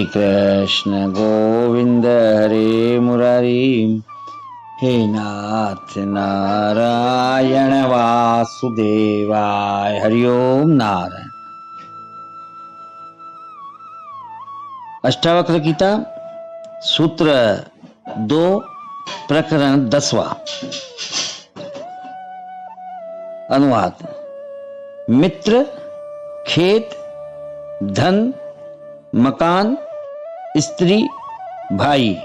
कृष्ण गोविंद हरे मुरारी। हे नाथ नारायण वासुदेवाय। हरिओम नारायण। अष्टावक्र गीता सूत्र 2 प्रकरण 10वां। अनुवाद। मित्र, खेत, धन, मकान, स्त्री, भाई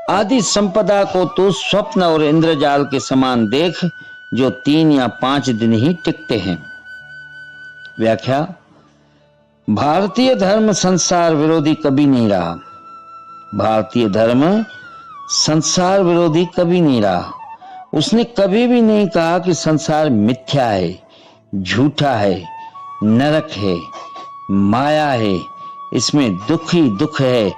आदि संपदा को तो स्वप्न और इंद्रजाल के समान देख, जो 3 या 5 दिन ही टिकते हैं। व्याख्या। भारतीय धर्म संसार विरोधी कभी नहीं रहा। भारतीय धर्म संसार विरोधी कभी नहीं रहा। उसने कभी भी नहीं कहा कि संसार मिथ्या है, झूठा है, नरक है, माया है, इसमें दुख ही दुख है,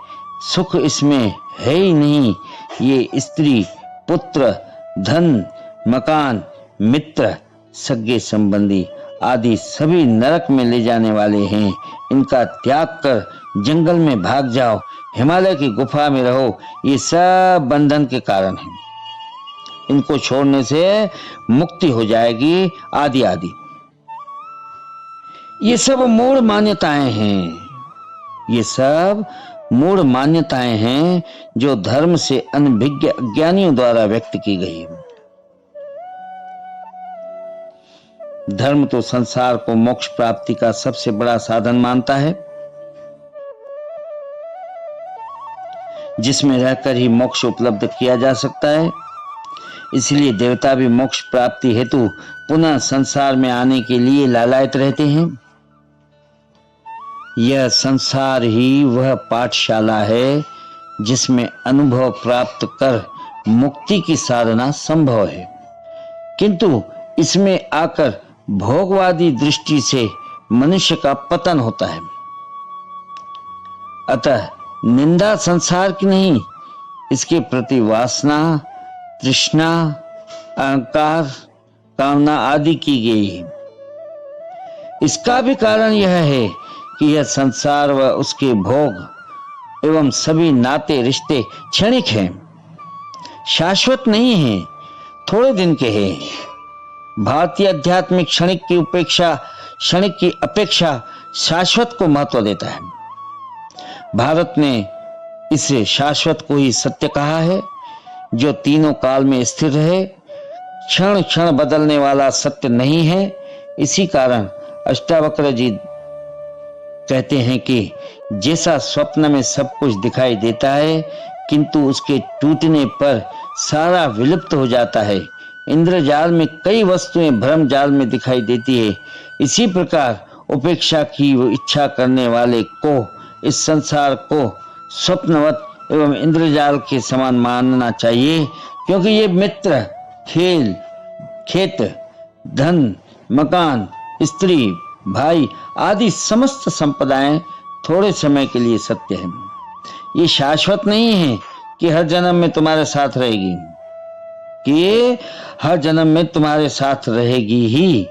सुख इसमें है ही नहीं। ये स्त्री, पुत्र, धन, मकान, मित्र, सगे संबंधी आदि सभी नरक में ले जाने वाले हैं। इनका त्याग कर जंगल में भाग जाओ, हिमालय की गुफा में रहो, ये सब बंधन के कारण है। इनको छोड़ने से मुक्ति हो जाएगी। आदि आदि ये सब मूढ़ मान्यताएं हैं। ये सब मूढ़ मान्यताएं हैं जो धर्म से अनभिज्ञ अज्ञानियों द्वारा व्यक्त की गई। धर्म तो संसार को मोक्ष प्राप्ति का सबसे बड़ा साधन मानता है, जिसमें रहकर ही मोक्ष उपलब्ध किया जा सकता है। इसलिए देवता भी मोक्ष प्राप्ति हेतु पुनः संसार में आने के लिए लालायित रहते हैं। यह संसार ही वह पाठशाला है जिसमें अनुभव प्राप्त कर मुक्ति की साधना संभव है, किंतु इसमें आकर भोगवादी दृष्टि से मनुष्य का पतन होता है। अतः निंदा संसार की नहीं, इसके प्रति वासना, तृष्णा, अहंकार, कामना आदि की गई है। इसका भी कारण यह है कि यह संसार व उसके भोग एवं सभी नाते रिश्ते क्षणिक हैं, शाश्वत नहीं हैं, थोड़े दिन के हैं। भारतीय अध्यात्मिक क्षणिक की अपेक्षा शाश्वत को महत्व देता है। भारत ने इस शाश्वत को ही सत्य कहा है, जो तीनों काल में स्थिर है, क्षण क्षण बदलने वाला सत्य नहीं है। इसी कारण अष्टावक्र जी कहते हैं कि जैसा स्वप्न में सब कुछ दिखाई देता है, किंतु उसके टूटने पर सारा विलुप्त हो जाता है, इंद्रजाल में कई वस्तुएं भ्रम जाल में दिखाई देती है, इसी प्रकार उपेक्षा की इच्छा करने वाले को इस संसार को स्वप्नवत एवं इंद्रजाल के समान मानना चाहिए, क्योंकि ये मित्र, खेत, धन, मकान, स्त्री, भाई आदि समस्त संपदाएं थोड़े समय के लिए सत्य है। ये शाश्वत नहीं है कि हर जन्म में तुम्हारे साथ रहेगी, कि ये हर जन्म में तुम्हारे साथ रहेगी ही।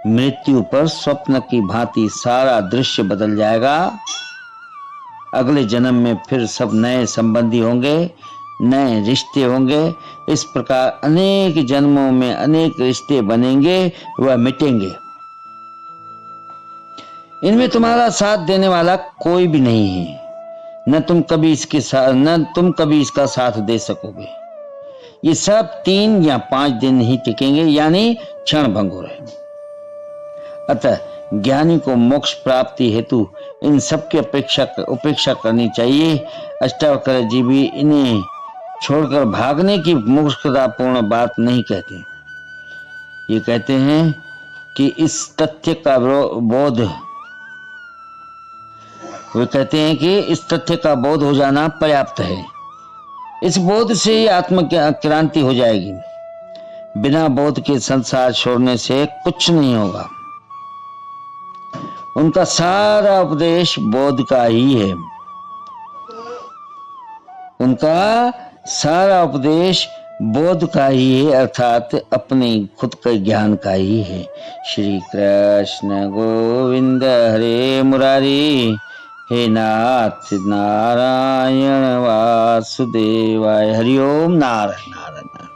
मृत्यु पर स्वप्न की भांति सारा दृश्य बदल जाएगा। अगले जन्म में फिर सब नए संबंधी होंगे, नए रिश्ते होंगे। इस प्रकार अनेक जन्मों में अनेक रिश्ते बनेंगे, वह मिटेंगे। इनमें तुम्हारा साथ देने वाला कोई भी नहीं है, न तुम कभी इसका साथ दे सकोगे। ये सब 3 या 5 दिन ही टिकेंगे, यानी क्षण भंगुर है। अतः ज्ञानी को मोक्ष प्राप्ति हेतु इन सब की उपेक्षा करनी चाहिए। अष्टावक्र जी भी इन्हें छोड़कर भागने की मूर्खतापूर्ण बात नहीं कहते। ये कहते हैं कि इस तथ्य का बोध वे कहते हैं कि इस तथ्य का बोध हो जाना पर्याप्त है। इस बोध से ही आत्म क्रांति हो जाएगी। बिना बोध के संसार छोड़ने से कुछ नहीं होगा। उनका सारा उपदेश बोध का ही है। उनका सारा उपदेश बोध का ही है, अर्थात अपने खुद के ज्ञान का ही है। श्री कृष्ण गोविंद हरे मुरारी। हे नाथ नारायण वासुदेवाय। हरिओम। नारायण नारायण।